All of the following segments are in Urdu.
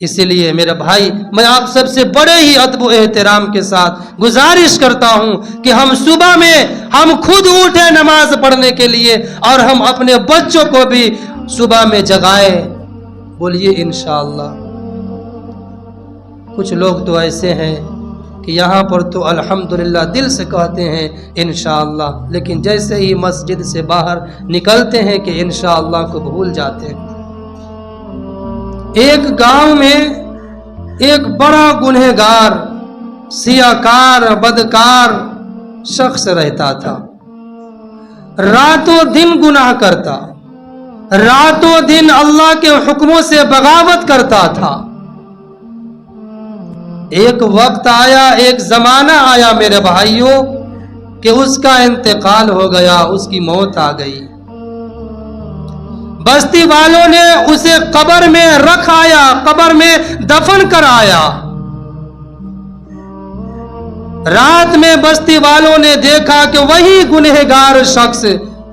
اسی لیے میرے بھائی میں آپ سب سے بڑے ہی ادب و احترام کے ساتھ گزارش کرتا ہوں کہ ہم صبح میں ہم خود اٹھیں نماز پڑھنے کے لیے اور ہم اپنے بچوں کو بھی صبح میں جگائیں. بولیے انشاءاللہ. کچھ لوگ تو ایسے ہیں کہ یہاں پر تو الحمدللہ دل سے کہتے ہیں انشاءاللہ، لیکن جیسے ہی مسجد سے باہر نکلتے ہیں کہ انشاءاللہ کو بھول جاتے ہیں. ایک گاؤں میں ایک بڑا گنہگار، سیاکار، بدکار شخص رہتا تھا. راتوں دن گناہ کرتا، راتوں دن اللہ کے حکموں سے بغاوت کرتا تھا. ایک وقت آیا، ایک زمانہ آیا میرے بھائیوں کہ اس کا انتقال ہو گیا، اس کی موت آ گئی. بستی والوں نے اسے قبر میں رکھ آیا، قبر میں دفن کر آیا. رات میں بستی والوں نے دیکھا کہ وہی گنہگار شخص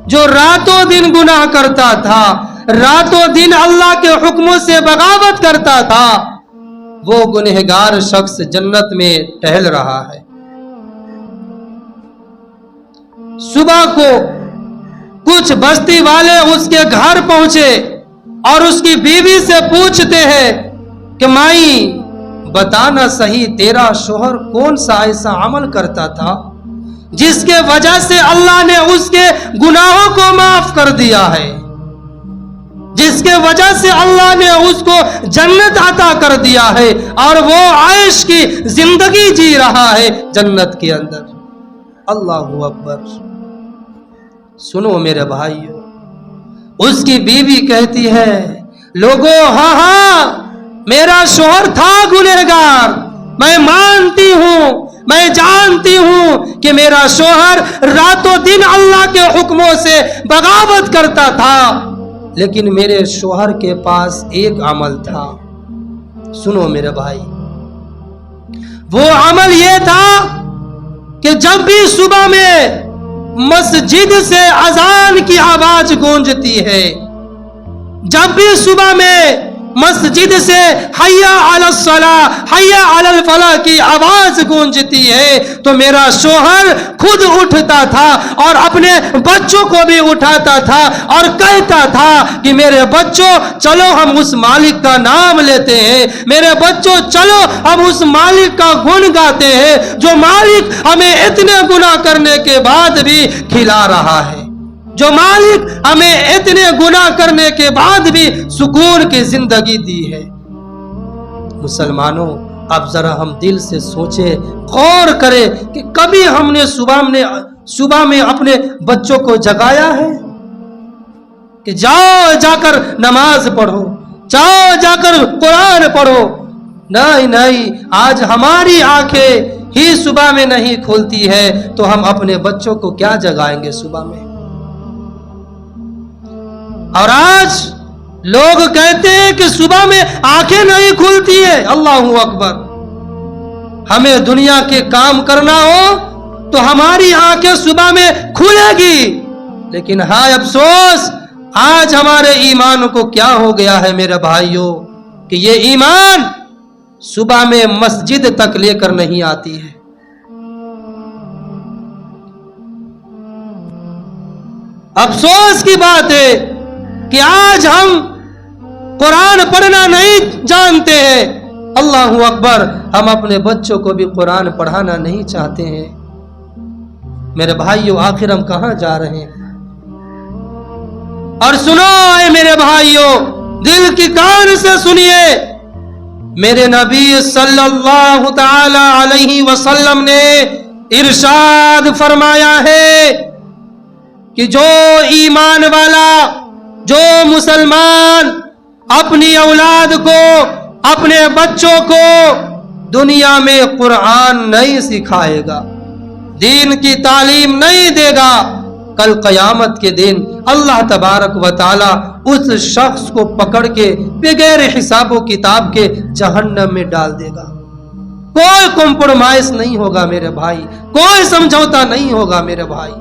جو راتوں دن گناہ کرتا تھا، راتوں دن اللہ کے حکموں سے بغاوت کرتا تھا، وہ گنہگار شخص جنت میں ٹہل رہا ہے. صبح کو کچھ بستی والے اس کے گھر پہنچے اور اس کی بیوی سے پوچھتے ہیں کہ مائی بتانا صحیح، تیرا شوہر کون سا ایسا عمل کرتا تھا جس کے وجہ سے اللہ نے اس کے گناہوں کو معاف کر دیا ہے، جس کے وجہ سے اللہ نے اس کو جنت عطا کر دیا ہے اور وہ عیش کی زندگی جی رہا ہے جنت کے اندر. اللہ اکبر. سنو میرے بھائیو، اس کی بیوی کہتی ہے لوگوں ہاں ہاں میرا شوہر تھا گنہگار، میں مانتی ہوں، میں جانتی ہوں کہ میرا شوہر راتوں دن اللہ کے حکموں سے بغاوت کرتا تھا، لیکن میرے شوہر کے پاس ایک عمل تھا. سنو میرے بھائی، وہ عمل یہ تھا کہ جب بھی صبح میں مسجد سے اذان کی آواز گونجتی ہے، جب بھی صبح میں مسجد سے حی علی الصلاۃ، حی علی الفلاح کی آواز گونجتی ہے تو میرا شوہر خود اٹھتا تھا اور اپنے بچوں کو بھی اٹھاتا تھا اور کہتا تھا کہ میرے بچوں چلو ہم اس مالک کا نام لیتے ہیں، میرے بچوں چلو ہم اس مالک کا گن گاتے ہیں جو مالک ہمیں اتنے گناہ کرنے کے بعد بھی کھلا رہا ہے، جو مالک ہمیں اتنے گناہ کرنے کے بعد بھی سکون کی زندگی دی ہے. مسلمانوں اب ذرا ہم دل سے سوچیں، غور کریں کہ کبھی ہم نے صبح میں اپنے بچوں کو جگایا ہے کہ جاؤ جا کر نماز پڑھو، جاؤ جا کر قرآن پڑھو؟ نہیں نہیں، آج ہماری آنکھیں ہی صبح میں نہیں کھولتی ہے تو ہم اپنے بچوں کو کیا جگائیں گے صبح میں؟ اور آج لوگ کہتے ہیں کہ صبح میں آنکھیں نہیں کھلتی ہے. اللہ اکبر. ہمیں دنیا کے کام کرنا ہو تو ہماری آنکھیں صبح میں کھلے گی، لیکن ہائے افسوس آج ہمارے ایمان کو کیا ہو گیا ہے میرے بھائیوں کہ یہ ایمان صبح میں مسجد تک لے کر نہیں آتی ہے. افسوس کی بات ہے کہ آج ہم قرآن پڑھنا نہیں جانتے ہیں. اللہ اکبر. ہم اپنے بچوں کو بھی قرآن پڑھانا نہیں چاہتے ہیں. میرے بھائیوں آخر ہم کہاں جا رہے ہیں؟ اور سنو اے میرے بھائیوں، دل کی کان سے سنیے، میرے نبی صلی اللہ تعالی علیہ وسلم نے ارشاد فرمایا ہے کہ جو ایمان والا، جو مسلمان اپنی اولاد کو، اپنے بچوں کو دنیا میں قرآن نہیں سکھائے گا، دین کی تعلیم نہیں دے گا، کل قیامت کے دن اللہ تبارک و تعالی اس شخص کو پکڑ کے بغیر حساب و کتاب کے جہنم میں ڈال دے گا. کوئی کمپرومائز نہیں ہوگا میرے بھائی، کوئی سمجھوتا نہیں ہوگا میرے بھائی.